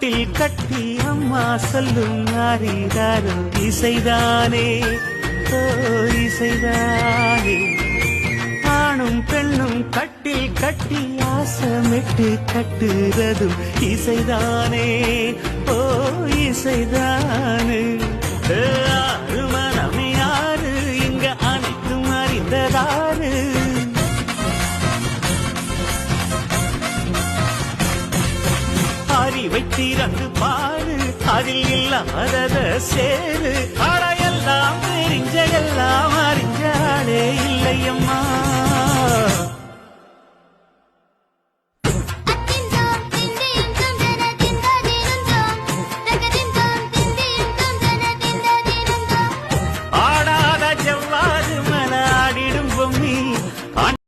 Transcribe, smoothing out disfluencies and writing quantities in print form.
தொட்டில் கட்டி அம்மா சொல்லும் ஆரிதாரோ இசைதானே ஓ இசைதானே. ஆணும் பெண்ணும் கட்டில் கட்டி ஆசமிட்டு கட்டுறதும் இசைதானே ஓ இசைதானே. ஆறு மனம் யாரு இங்க அனைத்தும் அறிந்ததாரு. அறிவை திறந்து பாரு அதில் இல்லாதத சேரு.